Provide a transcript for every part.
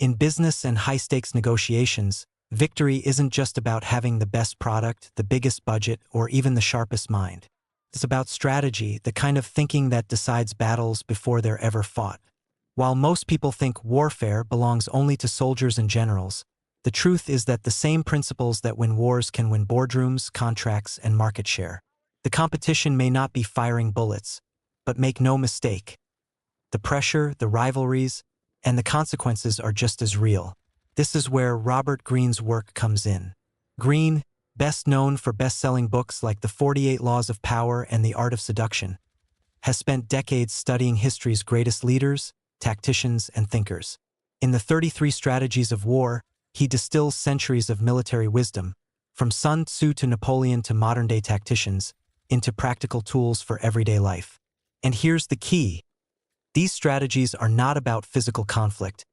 In business and high-stakes negotiations, victory isn't just about having the best product, the biggest budget, or even the sharpest mind. It's about strategy, the kind of thinking that decides battles before they're ever fought. While most people think warfare belongs only to soldiers and generals, the truth is that the same principles that win wars can win boardrooms, contracts, and market share. The competition may not be firing bullets, but make no mistake, the pressure, the rivalries, and the consequences are just as real. This is where Robert Greene's work comes in. Greene, best known for best-selling books like The 48 Laws of Power and The Art of Seduction, has spent decades studying history's greatest leaders, tacticians, and thinkers. In the 33 Strategies of War, he distills centuries of military wisdom, from Sun Tzu to Napoleon to modern-day tacticians, into practical tools for everyday life. And here's the key. These strategies are not about physical conflict,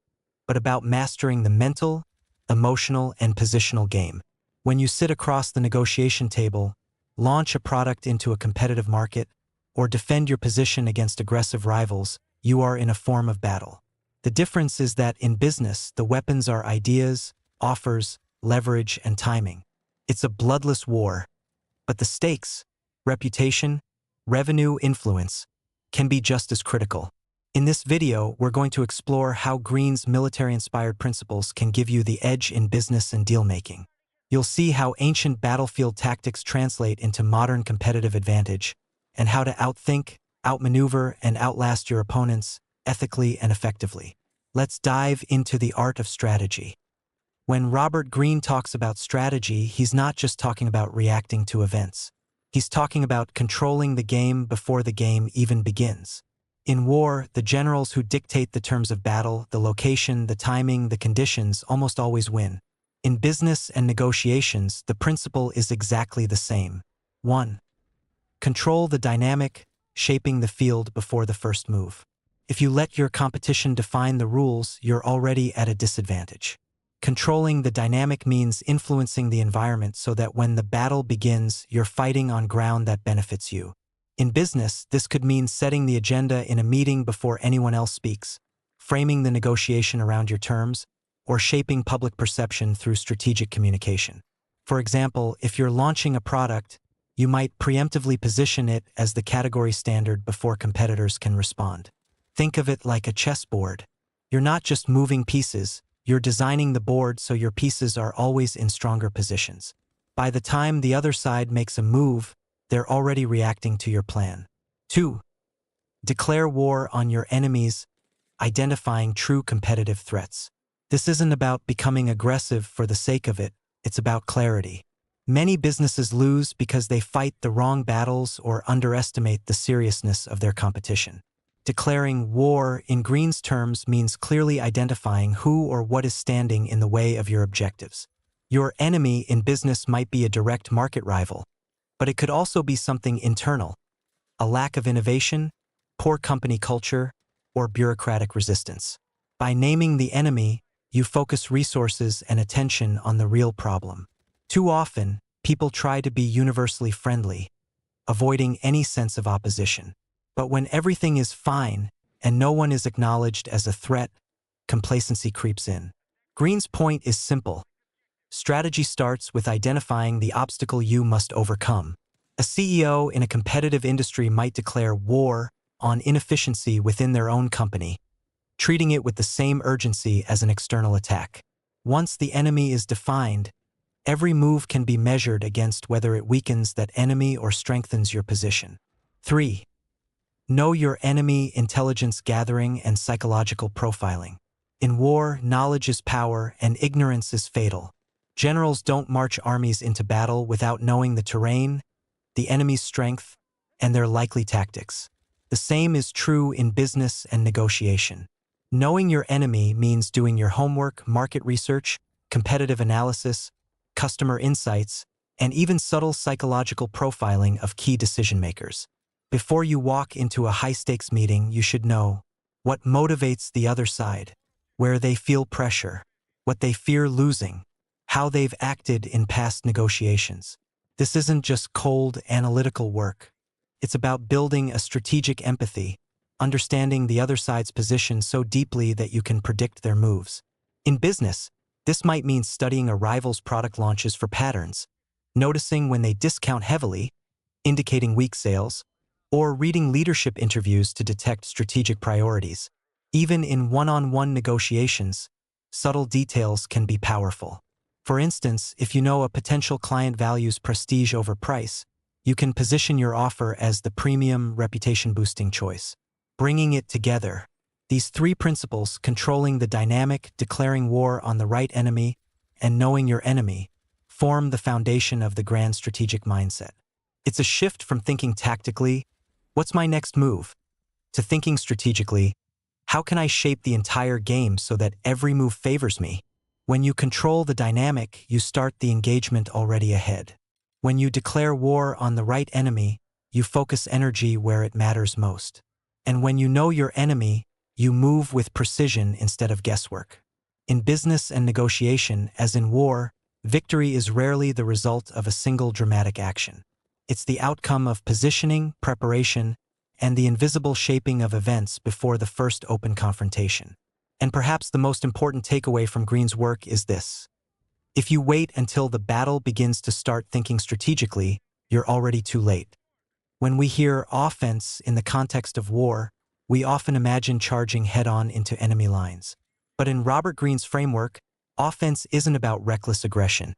but about mastering the mental, emotional, and positional game. When you sit across the negotiation table, launch a product into a competitive market, or defend your position against aggressive rivals, you are in a form of battle. The difference is that in business, the weapons are ideas, offers, leverage, and timing. It's a bloodless war, but the stakes, reputation, revenue, influence, can be just as critical. In this video, we're going to explore how Greene's military-inspired principles can give you the edge in business and deal-making. You'll see how ancient battlefield tactics translate into modern competitive advantage, and how to outthink, outmaneuver, and outlast your opponents ethically and effectively. Let's dive into the art of strategy. When Robert Greene talks about strategy, he's not just talking about reacting to events. He's talking about controlling the game before the game even begins. In war, the generals who dictate the terms of battle, the location, the timing, the conditions, almost always win. In business and negotiations, the principle is exactly the same. 1. Control the dynamic, shaping the field before the first move. If you let your competition define the rules, you're already at a disadvantage. Controlling the dynamic means influencing the environment so that when the battle begins, you're fighting on ground that benefits you. In business, this could mean setting the agenda in a meeting before anyone else speaks, framing the negotiation around your terms, or shaping public perception through strategic communication. For example, if you're launching a product, you might preemptively position it as the category standard before competitors can respond. Think of it like a chessboard. You're not just moving pieces, you're designing the board so your pieces are always in stronger positions. By the time the other side makes a move, they're already reacting to your plan. 2. Declare war on your enemies, identifying true competitive threats. This isn't about becoming aggressive for the sake of it, it's about clarity. Many businesses lose because they fight the wrong battles or underestimate the seriousness of their competition. Declaring war, in Greene's terms, means clearly identifying who or what is standing in the way of your objectives. Your enemy in business might be a direct market rival, but it could also be something internal, a lack of innovation, poor company culture, or bureaucratic resistance. By naming the enemy, you focus resources and attention on the real problem. Too often, people try to be universally friendly, avoiding any sense of opposition. But when everything is fine and no one is acknowledged as a threat, complacency creeps in. Greene's point is simple. Strategy starts with identifying the obstacle you must overcome. A CEO in a competitive industry might declare war on inefficiency within their own company, treating it with the same urgency as an external attack. Once the enemy is defined, every move can be measured against whether it weakens that enemy or strengthens your position. 3. Know your enemy, intelligence gathering, and psychological profiling. In war, knowledge is power and ignorance is fatal. Generals don't march armies into battle without knowing the terrain, the enemy's strength, and their likely tactics. The same is true in business and negotiation. Knowing your enemy means doing your homework, market research, competitive analysis, customer insights, and even subtle psychological profiling of key decision-makers. Before you walk into a high-stakes meeting, you should know what motivates the other side, where they feel pressure, what they fear losing, how they've acted in past negotiations. This isn't just cold, analytical work. It's about building a strategic empathy, understanding the other side's position so deeply that you can predict their moves. In business, this might mean studying a rival's product launches for patterns, noticing when they discount heavily, indicating weak sales, or reading leadership interviews to detect strategic priorities. Even in one-on-one negotiations, subtle details can be powerful. For instance, if you know a potential client values prestige over price, you can position your offer as the premium, reputation-boosting choice. Bringing it together, these three principles, controlling the dynamic, declaring war on the right enemy, and knowing your enemy, form the foundation of the grand strategic mindset. It's a shift from thinking tactically, what's my next move, to thinking strategically, how can I shape the entire game so that every move favors me? When you control the dynamic, you start the engagement already ahead. When you declare war on the right enemy, you focus energy where it matters most. And when you know your enemy, you move with precision instead of guesswork. In business and negotiation, as in war, victory is rarely the result of a single dramatic action. It's the outcome of positioning, preparation, and the invisible shaping of events before the first open confrontation. And perhaps the most important takeaway from Greene's work is this: if you wait until the battle begins to start thinking strategically, you're already too late. When we hear offense in the context of war, we often imagine charging head-on into enemy lines. But in Robert Greene's framework, offense isn't about reckless aggression.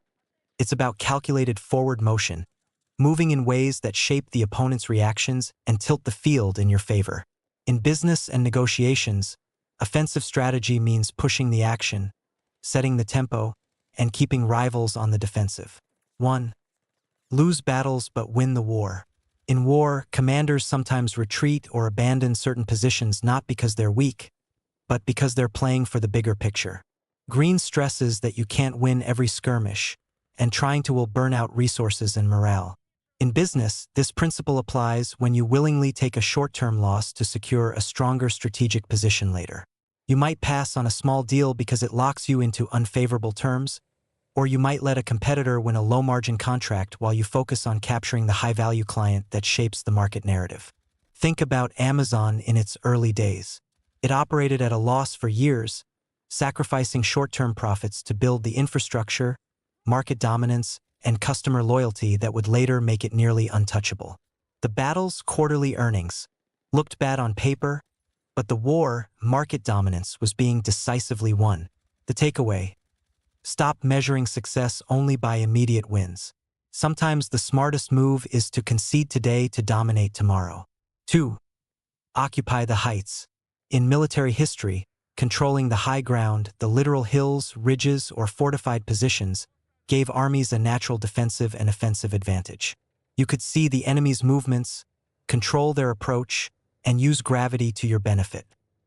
It's about calculated forward motion, moving in ways that shape the opponent's reactions and tilt the field in your favor. In business and negotiations, offensive strategy means pushing the action, setting the tempo, and keeping rivals on the defensive. 1. Lose battles but win the war. In war, commanders sometimes retreat or abandon certain positions not because they're weak, but because they're playing for the bigger picture. Greene stresses that you can't win every skirmish, and trying to will burn out resources and morale. In business, this principle applies when you willingly take a short-term loss to secure a stronger strategic position later. You might pass on a small deal because it locks you into unfavorable terms, or you might let a competitor win a low-margin contract while you focus on capturing the high-value client that shapes the market narrative. Think about Amazon in its early days. It operated at a loss for years, sacrificing short-term profits to build the infrastructure, market dominance, and customer loyalty that would later make it nearly untouchable. The battle's quarterly earnings looked bad on paper, but the war, market dominance, was being decisively won. The takeaway: stop measuring success only by immediate wins. Sometimes the smartest move is to concede today to dominate tomorrow. 2. Occupy the heights. In military history, controlling the high ground, the literal hills, ridges, or fortified positions, gave armies a natural defensive and offensive advantage. You could see the enemy's movements, control their approach, and use gravity to your benefit.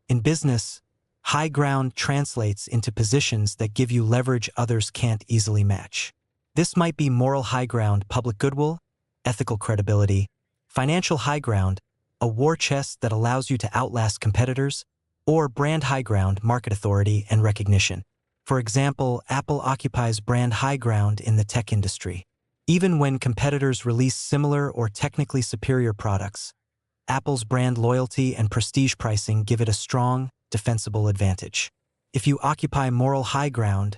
In business, high ground translates into positions that give you leverage others can't easily match. This might be moral high ground, public goodwill, ethical credibility; financial high ground, a war chest that allows you to outlast competitors; or brand high ground, market authority and recognition. For example, Apple occupies brand high ground in the tech industry. Even when competitors release similar or technically superior products, Apple's brand loyalty and prestige pricing give it a strong, defensible advantage. If you occupy moral high ground,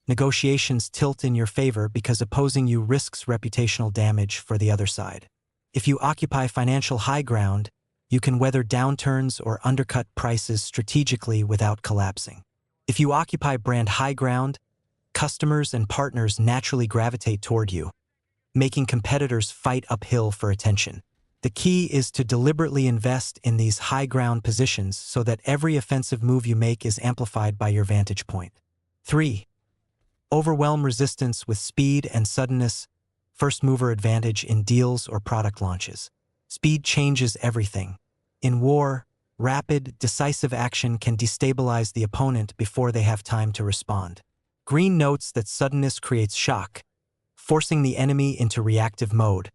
negotiations tilt in your favor because opposing you risks reputational damage for the other side. If you occupy financial high ground, you can weather downturns or undercut prices strategically without collapsing. If you occupy brand high ground, customers and partners naturally gravitate toward you, making competitors fight uphill for attention. The key is to deliberately invest in these high ground positions so that every offensive move you make is amplified by your vantage point. 3. Overwhelm resistance with speed and suddenness. First mover advantage in deals or product launches. Speed changes everything. In war, rapid, decisive action can destabilize the opponent before they have time to respond. Greene notes that suddenness creates shock, forcing the enemy into reactive mode,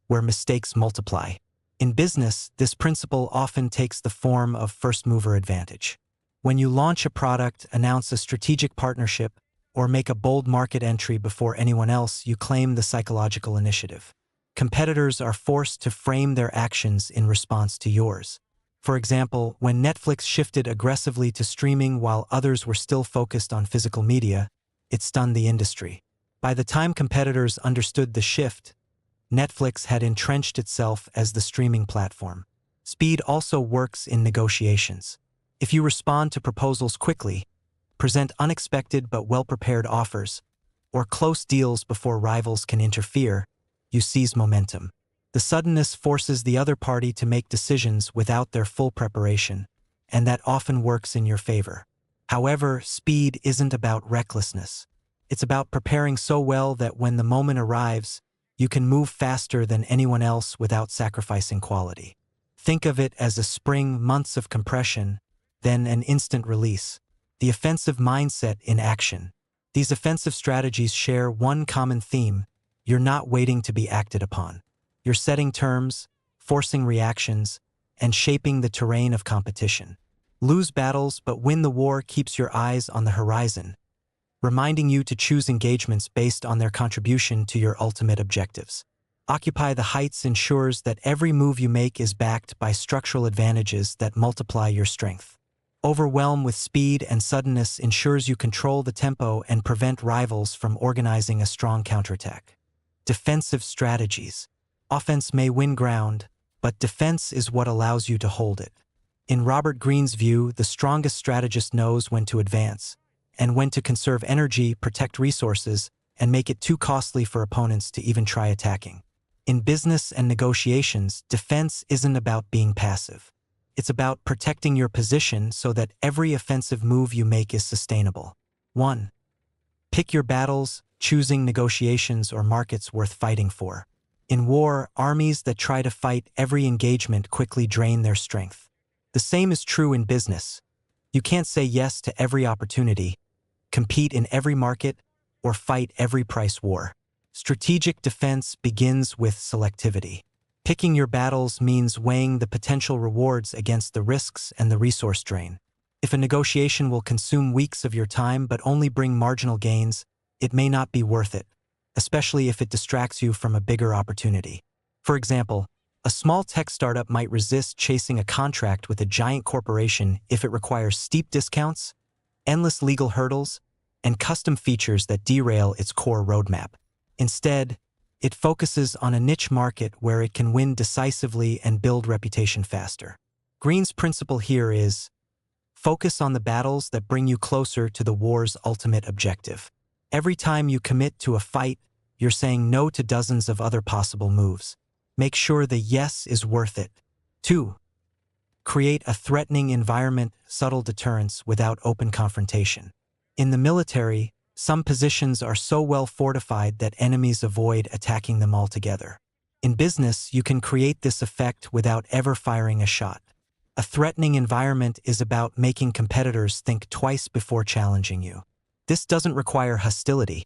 where mistakes multiply. In business, this principle often takes the form of first-mover advantage. When you launch a product, announce a strategic partnership, or make a bold market entry before anyone else, you claim the psychological initiative. Competitors are forced to frame their actions in response to yours. For example, when Netflix shifted aggressively to streaming while others were still focused on physical media, it stunned the industry. By the time competitors understood the shift, Netflix had entrenched itself as the streaming platform. Speed also works in negotiations. If you respond to proposals quickly, present unexpected but well-prepared offers, or close deals before rivals can interfere, you seize momentum. The suddenness forces the other party to make decisions without their full preparation, and that often works in your favor. However, speed isn't about recklessness. It's about preparing so well that when the moment arrives, you can move faster than anyone else without sacrificing quality. Think of it as a spring, months of compression, then an instant release. The offensive mindset in action. These offensive strategies share one common theme: you're not waiting to be acted upon. You're setting terms, forcing reactions, and shaping the terrain of competition. Lose battles but win the war keeps your eyes on the horizon, reminding you to choose engagements based on their contribution to your ultimate objectives. Occupy the heights ensures that every move you make is backed by structural advantages that multiply your strength. Overwhelm with speed and suddenness ensures you control the tempo and prevent rivals from organizing a strong counterattack. Defensive strategies. Offense may win ground, but defense is what allows you to hold it. In Robert Greene's view, the strongest strategist knows when to advance, and when to conserve energy, protect resources, and make it too costly for opponents to even try attacking. In business and negotiations, defense isn't about being passive. It's about protecting your position so that every offensive move you make is sustainable. 1. Pick your battles, choosing negotiations or markets worth fighting for. In war, armies that try to fight every engagement quickly drain their strength. The same is true in business. You can't say yes to every opportunity, compete in every market, or fight every price war. Strategic defense begins with selectivity. Picking your battles means weighing the potential rewards against the risks and the resource drain. If a negotiation will consume weeks of your time but only bring marginal gains, it may not be worth it, especially if it distracts you from a bigger opportunity. For example, a small tech startup might resist chasing a contract with a giant corporation if it requires steep discounts, endless legal hurdles, and custom features that derail its core roadmap. Instead, it focuses on a niche market where it can win decisively and build reputation faster. Greene's principle here is, focus on the battles that bring you closer to the war's ultimate objective. Every time you commit to a fight, you're saying no to dozens of other possible moves. Make sure the yes is worth it. 2. Create a threatening environment, subtle deterrence without open confrontation. In the military, some positions are so well fortified that enemies avoid attacking them altogether. In business, you can create this effect without ever firing a shot. A threatening environment is about making competitors think twice before challenging you. This doesn't require hostility.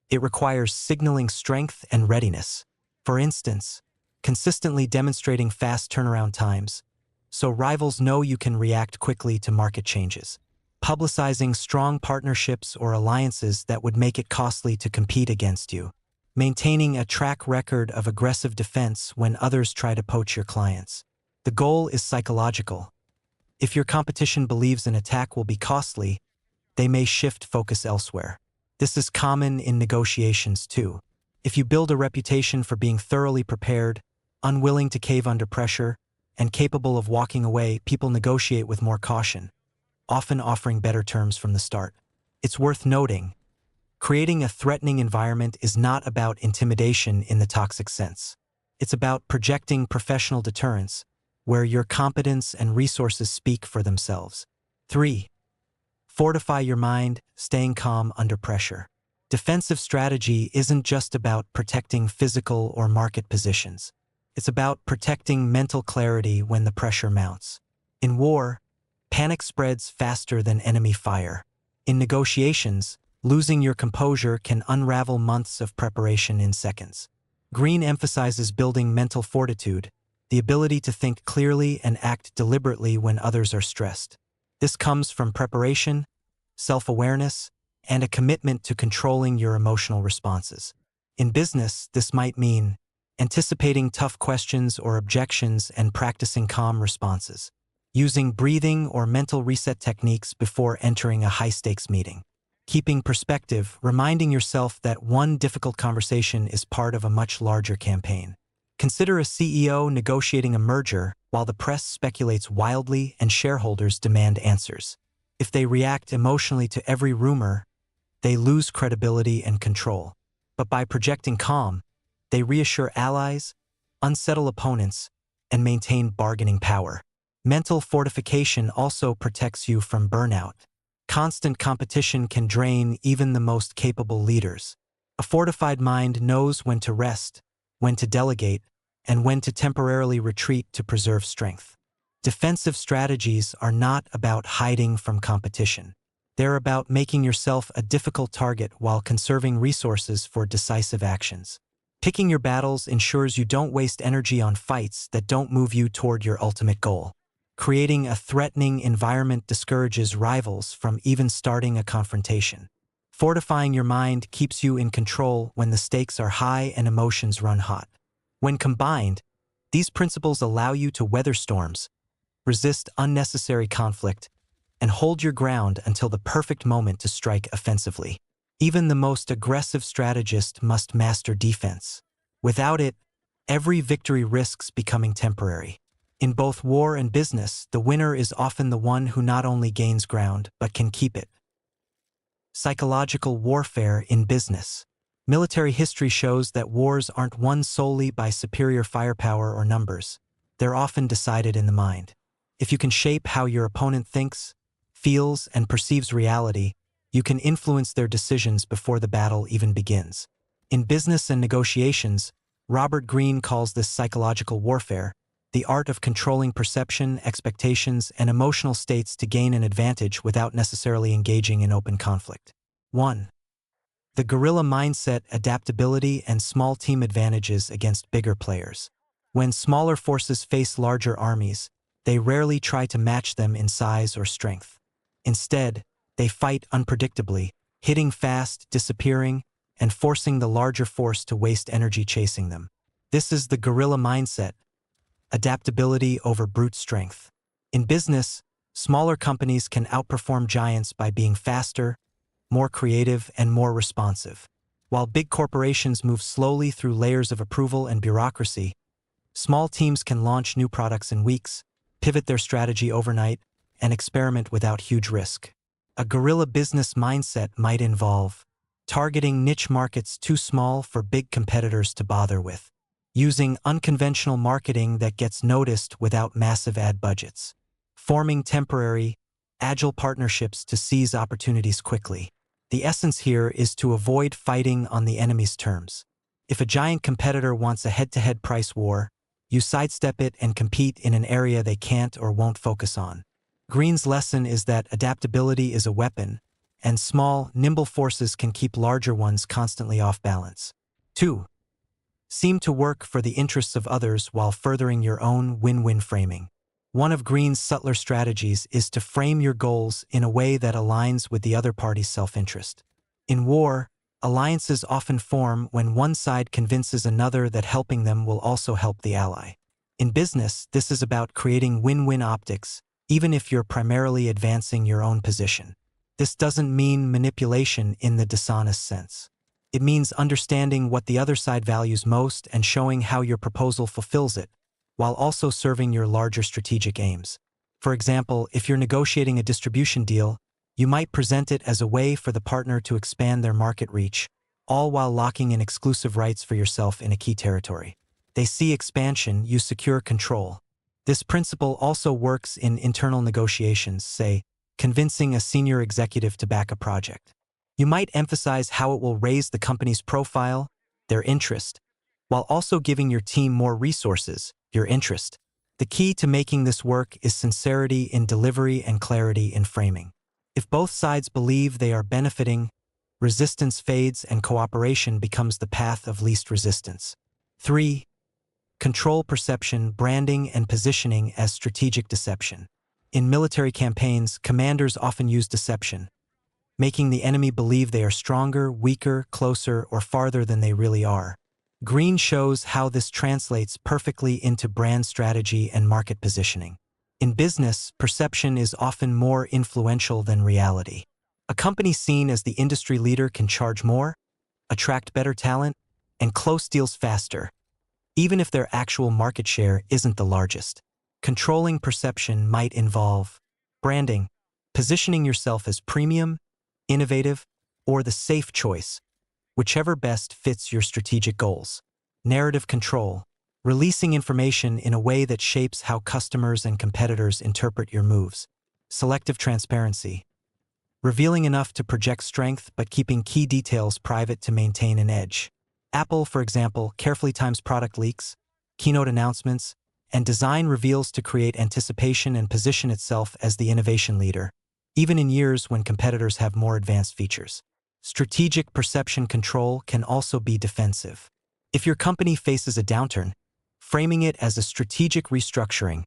It requires signaling strength and readiness. For instance, consistently demonstrating fast turnaround times, so rivals know you can react quickly to market changes. Publicizing strong partnerships or alliances that would make it costly to compete against you. Maintaining a track record of aggressive defense when others try to poach your clients. The goal is psychological. If your competition believes an attack will be costly, they may shift focus elsewhere. This is common in negotiations too. If you build a reputation for being thoroughly prepared, unwilling to cave under pressure, and capable of walking away, people negotiate with more caution, often offering better terms from the start. It's worth noting, creating a threatening environment is not about intimidation in the toxic sense. It's about projecting professional deterrence, where your competence and resources speak for themselves. 3. Fortify your mind, staying calm under pressure. Defensive strategy isn't just about protecting physical or market positions. It's about protecting mental clarity when the pressure mounts. In war, panic spreads faster than enemy fire. In negotiations, losing your composure can unravel months of preparation in seconds. Greene emphasizes building mental fortitude, the ability to think clearly and act deliberately when others are stressed. This comes from preparation, self-awareness, and a commitment to controlling your emotional responses. In business, this might mean anticipating tough questions or objections and practicing calm responses. using breathing or mental reset techniques before entering a high-stakes meeting. Keeping perspective, reminding yourself that one difficult conversation is part of a much larger campaign. Consider a CEO negotiating a merger while the press speculates wildly and shareholders demand answers. If they react emotionally to every rumor, they lose credibility and control. But by projecting calm, they reassure allies, unsettle opponents, and maintain bargaining power. Mental fortification also protects you from burnout. Constant competition can drain even the most capable leaders. A fortified mind knows when to rest, when to delegate, and when to temporarily retreat to preserve strength. Defensive strategies are not about hiding from competition. They're about making yourself a difficult target while conserving resources for decisive actions. Picking your battles ensures you don't waste energy on fights that don't move you toward your ultimate goal. Creating a threatening environment discourages rivals from even starting a confrontation. Fortifying your mind keeps you in control when the stakes are high and emotions run hot. When combined, these principles allow you to weather storms, resist unnecessary conflict, and hold your ground until the perfect moment to strike offensively. Even the most aggressive strategist must master defense. Without it, every victory risks becoming temporary. In both war and business, the winner is often the one who not only gains ground, but can keep it. Psychological warfare in business. Military history shows that wars aren't won solely by superior firepower or numbers. They're often decided in the mind. If you can shape how your opponent thinks, feels, and perceives reality, you can influence their decisions before the battle even begins. In business and negotiations, Robert Greene calls this psychological warfare, the art of controlling perception, expectations, and emotional states to gain an advantage without necessarily engaging in open conflict. 1. The guerrilla mindset, adaptability, and small team advantages against bigger players. When smaller forces face larger armies, they rarely try to match them in size or strength. Instead, they fight unpredictably, hitting fast, disappearing, and forcing the larger force to waste energy chasing them. This is the guerrilla mindset, adaptability over brute strength. In business, smaller companies can outperform giants by being faster, more creative, and more responsive. While big corporations move slowly through layers of approval and bureaucracy, small teams can launch new products in weeks, pivot their strategy overnight, and experiment without huge risk. A guerrilla business mindset might involve targeting niche markets too small for big competitors to bother with, using unconventional marketing that gets noticed without massive ad budgets, forming temporary, agile partnerships to seize opportunities quickly. The essence here is to avoid fighting on the enemy's terms. If a giant competitor wants a head-to-head price war, you sidestep it and compete in an area they can't or won't focus on. Greene's lesson is that adaptability is a weapon, and small, nimble forces can keep larger ones constantly off balance. 2. Seem to work for the interests of others while furthering your own win-win framing. One of Greene's subtler strategies is to frame your goals in a way that aligns with the other party's self-interest. In war, alliances often form when one side convinces another that helping them will also help the ally. In business, this is about creating win-win optics, even if you're primarily advancing your own position. This doesn't mean manipulation in the dishonest sense. It means understanding what the other side values most and showing how your proposal fulfills it, while also serving your larger strategic aims. For example, if you're negotiating a distribution deal, you might present it as a way for the partner to expand their market reach, all while locking in exclusive rights for yourself in a key territory. They see expansion, you secure control. This principle also works in internal negotiations, say, convincing a senior executive to back a project. You might emphasize how it will raise the company's profile, their interest, while also giving your team more resources, your interest. The key to making this work is sincerity in delivery and clarity in framing. If both sides believe they are benefiting, resistance fades and cooperation becomes the path of least resistance. 3. Control perception, branding, and positioning as strategic deception. In military campaigns, commanders often use deception, making the enemy believe they are stronger, weaker, closer, or farther than they really are. Greene shows how this translates perfectly into brand strategy and market positioning. In business, perception is often more influential than reality. A company seen as the industry leader can charge more, attract better talent, and close deals faster, even if their actual market share isn't the largest. Controlling perception might involve branding, positioning yourself as premium, innovative, or the safe choice, whichever best fits your strategic goals. Narrative control, releasing information in a way that shapes how customers and competitors interpret your moves. Selective transparency, revealing enough to project strength but keeping key details private to maintain an edge. Apple, for example, carefully times product leaks, keynote announcements, and design reveals to create anticipation and position itself as the innovation leader, even in years when competitors have more advanced features. Strategic perception control can also be defensive. If your company faces a downturn, framing it as a strategic restructuring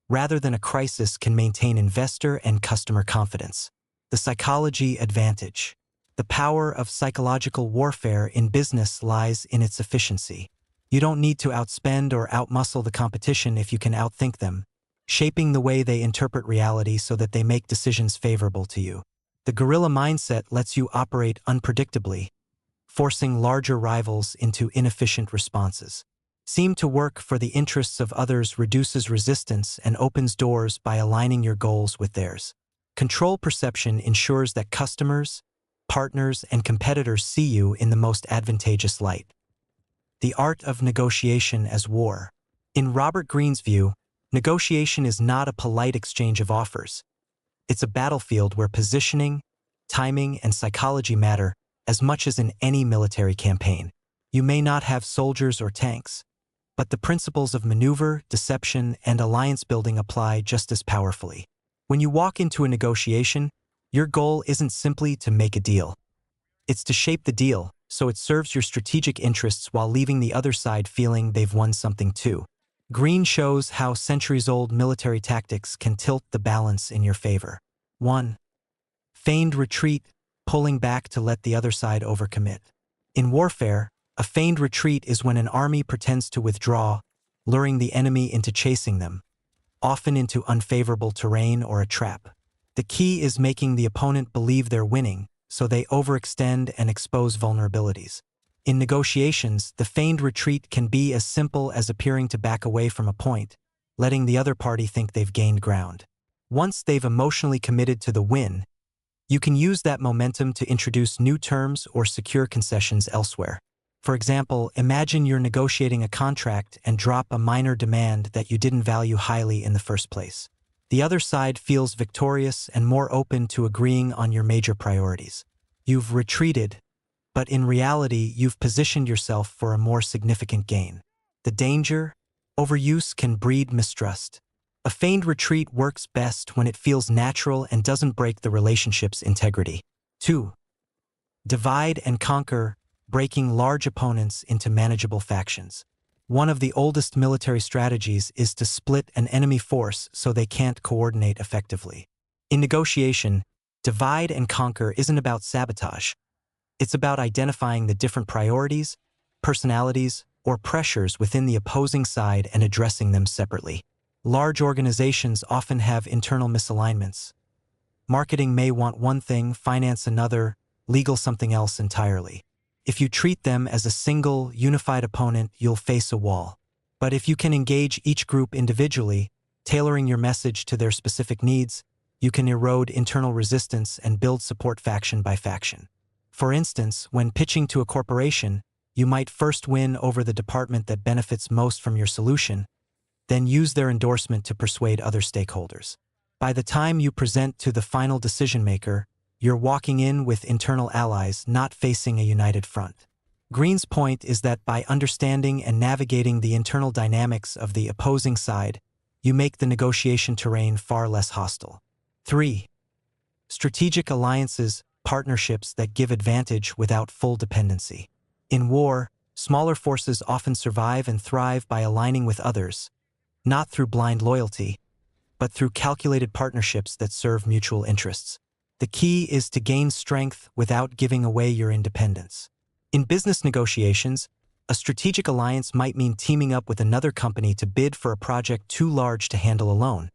rather than a crisis can maintain investor and customer confidence. The psychology advantage. The power of psychological warfare in business lies in its efficiency. You don't need to outspend or outmuscle the competition if you can outthink them, shaping the way they interpret reality so that they make decisions favorable to you. The guerrilla mindset lets you operate unpredictably, forcing larger rivals into inefficient responses. Seem to work for the interests of others reduces resistance and opens doors by aligning your goals with theirs. Control perception ensures that customers, partners, and competitors see you in the most advantageous light. The art of negotiation as war. In Robert Greene's view, negotiation is not a polite exchange of offers. It's a battlefield where positioning, timing, and psychology matter as much as in any military campaign. You may not have soldiers or tanks, but the principles of maneuver, deception, and alliance building apply just as powerfully. When you walk into a negotiation, your goal isn't simply to make a deal. It's to shape the deal so it serves your strategic interests while leaving the other side feeling they've won something too. Greene shows how centuries-old military tactics can tilt the balance in your favor. 1. Feigned retreat, pulling back to let the other side overcommit. In warfare, a feigned retreat is when an army pretends to withdraw, luring the enemy into chasing them, often into unfavorable terrain or a trap. The key is making the opponent believe they're winning, so they overextend and expose vulnerabilities. In negotiations, the feigned retreat can be as simple as appearing to back away from a point, letting the other party think they've gained ground. Once they've emotionally committed to the win, you can use that momentum to introduce new terms or secure concessions elsewhere. For example, imagine you're negotiating a contract and drop a minor demand that you didn't value highly in the first place. The other side feels victorious and more open to agreeing on your major priorities. You've retreated, but in reality, you've positioned yourself for a more significant gain. The danger? Overuse can breed mistrust. A feigned retreat works best when it feels natural and doesn't break the relationship's integrity. 2. Divide and conquer, breaking large opponents into manageable factions. One of the oldest military strategies is to split an enemy force so they can't coordinate effectively. In negotiation, divide and conquer isn't about sabotage. It's about identifying the different priorities, personalities, or pressures within the opposing side and addressing them separately. Large organizations often have internal misalignments. Marketing may want one thing, finance another, legal something else entirely. If you treat them as a single, unified opponent, you'll face a wall. But if you can engage each group individually, tailoring your message to their specific needs, you can erode internal resistance and build support faction by faction. For instance, when pitching to a corporation, you might first win over the department that benefits most from your solution, then use their endorsement to persuade other stakeholders. By the time you present to the final decision-maker, you're walking in with internal allies, not facing a united front. Greene's point is that by understanding and navigating the internal dynamics of the opposing side, you make the negotiation terrain far less hostile. 3. Strategic alliances, partnerships that give advantage without full dependency. In war, smaller forces often survive and thrive by aligning with others, not through blind loyalty, but through calculated partnerships that serve mutual interests. The key is to gain strength without giving away your independence. In business negotiations, a strategic alliance might mean teaming up with another company to bid for a project too large to handle alone.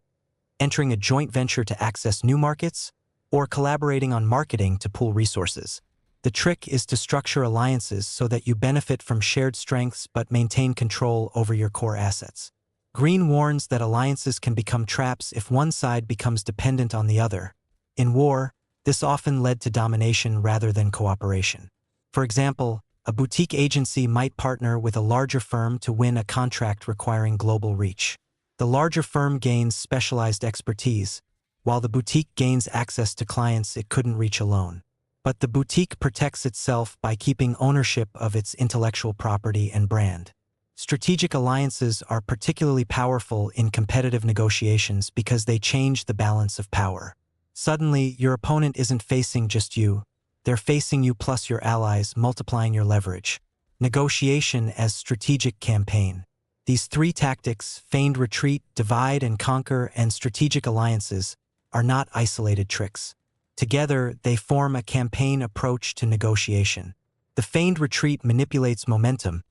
entering a joint venture to access new markets, or collaborating on marketing to pool resources. The trick is to structure alliances so that you benefit from shared strengths but maintain control over your core assets. Greene warns that alliances can become traps if one side becomes dependent on the other. In war, this often led to domination rather than cooperation. For example, a boutique agency might partner with a larger firm to win a contract requiring global reach. The larger firm gains specialized expertise, while the boutique gains access to clients it couldn't reach alone. But the boutique protects itself by keeping ownership of its intellectual property and brand. Strategic alliances are particularly powerful in competitive negotiations because they change the balance of power. Suddenly, your opponent isn't facing just you, they're facing you plus your allies, multiplying your leverage. Negotiation as strategic campaign. These three tactics, feigned retreat, divide and conquer, and strategic alliances, are not isolated tricks. Together, they form a campaign approach to negotiation. The feigned retreat manipulates momentum,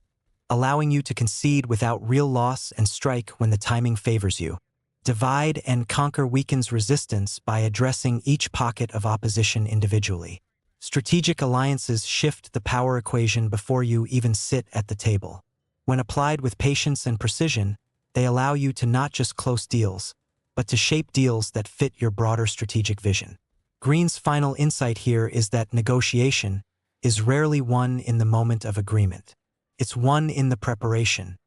allowing you to concede without real loss and strike when the timing favors you. Divide and conquer weakens resistance by addressing each pocket of opposition individually. Strategic alliances shift the power equation before you even sit at the table. When applied with patience and precision, they allow you to not just close deals, but to shape deals that fit your broader strategic vision. Greene's final insight here is that negotiation is rarely won in the moment of agreement. It's won in the preparation.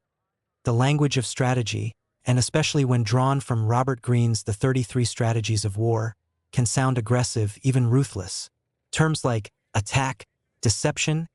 The language of strategy, and especially when drawn from Robert Greene's The 33 Strategies of War, can sound aggressive, even ruthless. Terms like attack, deception,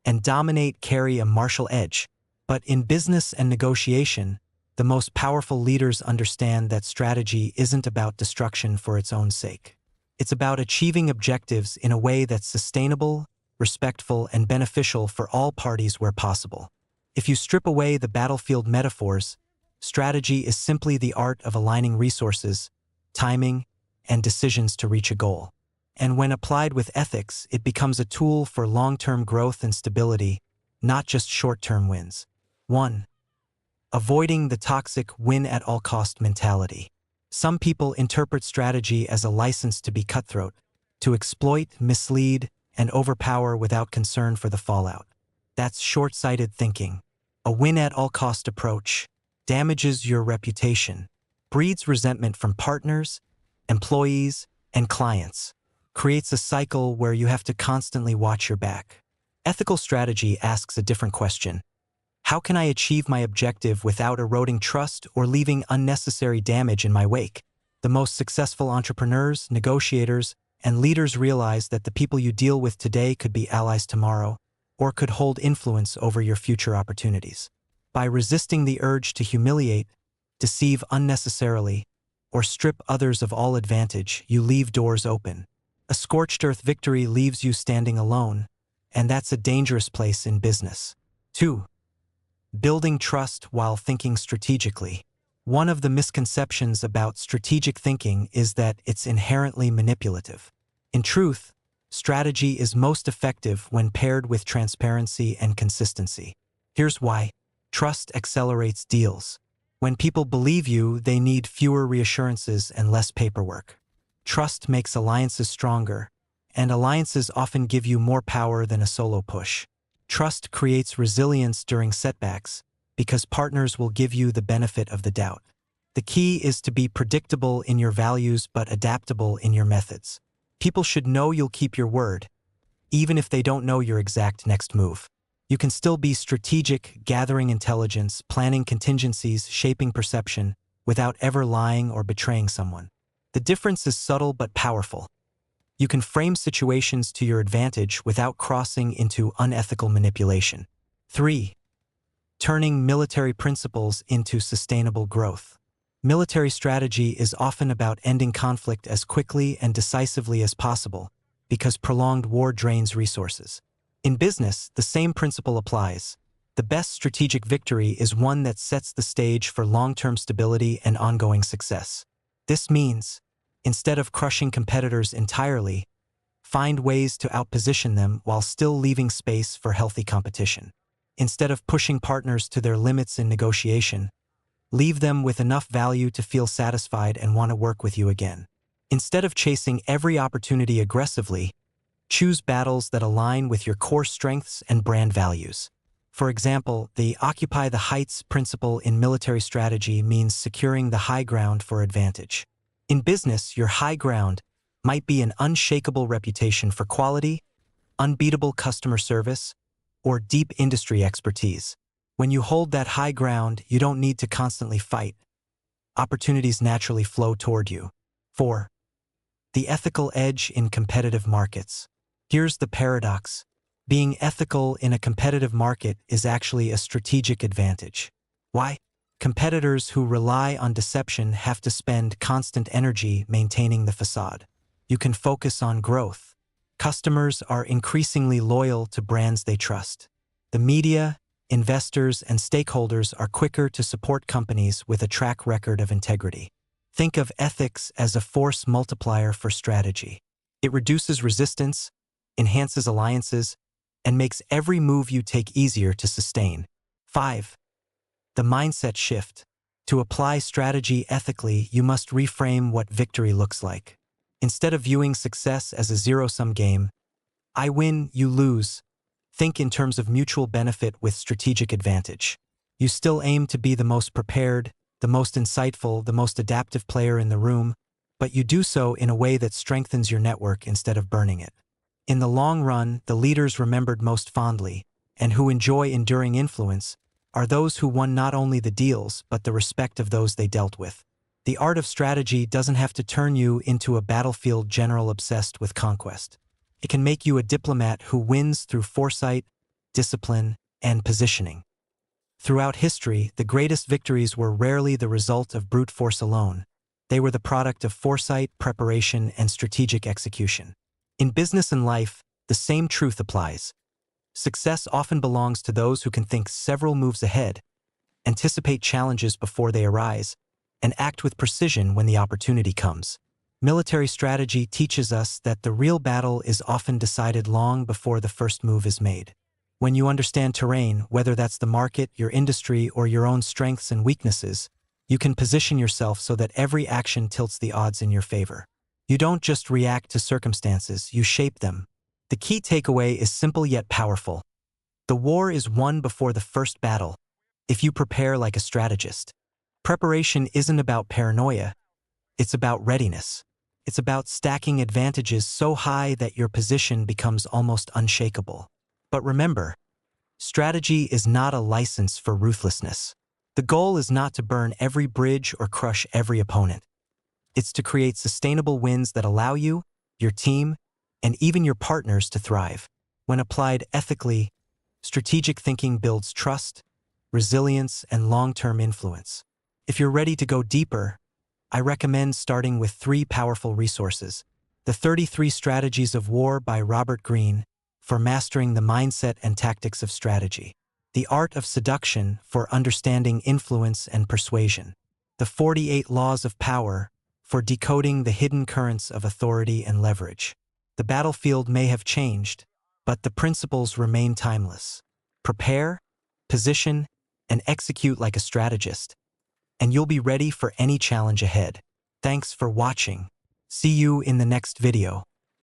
and dominate carry a martial edge. But in business and negotiation, the most powerful leaders understand that strategy isn't about destruction for its own sake. It's about achieving objectives in a way that's sustainable, respectful, and beneficial for all parties where possible. If you strip away the battlefield metaphors, strategy is simply the art of aligning resources, timing, and decisions to reach a goal. And when applied with ethics, it becomes a tool for long-term growth and stability, not just short-term wins. 1. Avoiding the toxic win-at-all-cost mentality. Some people interpret strategy as a license to be cutthroat, to exploit, mislead, and overpower without concern for the fallout. That's short-sighted thinking. A win-at-all-cost approach damages your reputation, breeds resentment from partners, employees, and clients, creates a cycle where you have to constantly watch your back. Ethical strategy asks a different question. How can I achieve my objective without eroding trust or leaving unnecessary damage in my wake? The most successful entrepreneurs, negotiators, and leaders realize that the people you deal with today could be allies tomorrow, or could hold influence over your future opportunities. By resisting the urge to humiliate, deceive unnecessarily, or strip others of all advantage, you leave doors open. A scorched earth victory leaves you standing alone, and that's a dangerous place in business. 2. Building trust while thinking strategically. One of the misconceptions about strategic thinking is that it's inherently manipulative. In truth, strategy is most effective when paired with transparency and consistency. Here's why. Trust accelerates deals. When people believe you, they need fewer reassurances and less paperwork. Trust makes alliances stronger, and alliances often give you more power than a solo push. Trust creates resilience during setbacks because partners will give you the benefit of the doubt. The key is to be predictable in your values but adaptable in your methods. People should know you'll keep your word, even if they don't know your exact next move. You can still be strategic, gathering intelligence, planning contingencies, shaping perception, without ever lying or betraying someone. The difference is subtle but powerful. You can frame situations to your advantage without crossing into unethical manipulation. 3. Turning military principles into sustainable growth. Military strategy is often about ending conflict as quickly and decisively as possible, because prolonged war drains resources. In business, the same principle applies. The best strategic victory is one that sets the stage for long-term stability and ongoing success. This means, instead of crushing competitors entirely, find ways to outposition them while still leaving space for healthy competition. Instead of pushing partners to their limits in negotiation, Leave them with enough value to feel satisfied and want to work with you again. Instead of chasing every opportunity aggressively, choose battles that align with your core strengths and brand values. For example, the Occupy the Heights principle in military strategy means securing the high ground for advantage. In business, your high ground might be an unshakable reputation for quality, unbeatable customer service, or deep industry expertise. When you hold that high ground, you don't need to constantly fight. Opportunities naturally flow toward you. 4. The ethical edge in competitive markets. Here's the paradox. Being ethical in a competitive market is actually a strategic advantage. Why? Competitors who rely on deception have to spend constant energy maintaining the facade. You can focus on growth. Customers are increasingly loyal to brands they trust. The media, investors, and stakeholders are quicker to support companies with a track record of integrity. Think of ethics as a force multiplier for strategy. It reduces resistance, enhances alliances, and makes every move you take easier to sustain. 5. The mindset shift. To apply strategy ethically, you must reframe what victory looks like. Instead of viewing success as a zero-sum game, I win, you lose, think in terms of mutual benefit with strategic advantage. You still aim to be the most prepared, the most insightful, the most adaptive player in the room, but you do so in a way that strengthens your network instead of burning it. In the long run, the leaders remembered most fondly, and who enjoy enduring influence, are those who won not only the deals but the respect of those they dealt with. The art of strategy doesn't have to turn you into a battlefield general obsessed with conquest. It can make you a diplomat who wins through foresight, discipline, and positioning. Throughout history, the greatest victories were rarely the result of brute force alone. They were the product of foresight, preparation, and strategic execution. In business and life, the same truth applies. Success often belongs to those who can think several moves ahead, anticipate challenges before they arise, and act with precision when the opportunity comes. Military strategy teaches us that the real battle is often decided long before the first move is made. When you understand terrain, whether that's the market, your industry, or your own strengths and weaknesses, you can position yourself so that every action tilts the odds in your favor. You don't just react to circumstances, you shape them. The key takeaway is simple yet powerful. The war is won before the first battle, if you prepare like a strategist. Preparation isn't about paranoia, it's about readiness. It's about stacking advantages so high that your position becomes almost unshakable. But remember, strategy is not a license for ruthlessness. The goal is not to burn every bridge or crush every opponent. It's to create sustainable wins that allow you, your team, and even your partners to thrive. When applied ethically, strategic thinking builds trust, resilience, and long-term influence. If you're ready to go deeper, I recommend starting with 3 powerful resources. The 33 Strategies of War by Robert Greene for mastering the mindset and tactics of strategy. The Art of Seduction for understanding influence and persuasion. The 48 Laws of Power for decoding the hidden currents of authority and leverage. The battlefield may have changed, but the principles remain timeless. Prepare, position, and execute like a strategist, and you'll be ready for any challenge ahead. Thanks for watching. See you in the next video.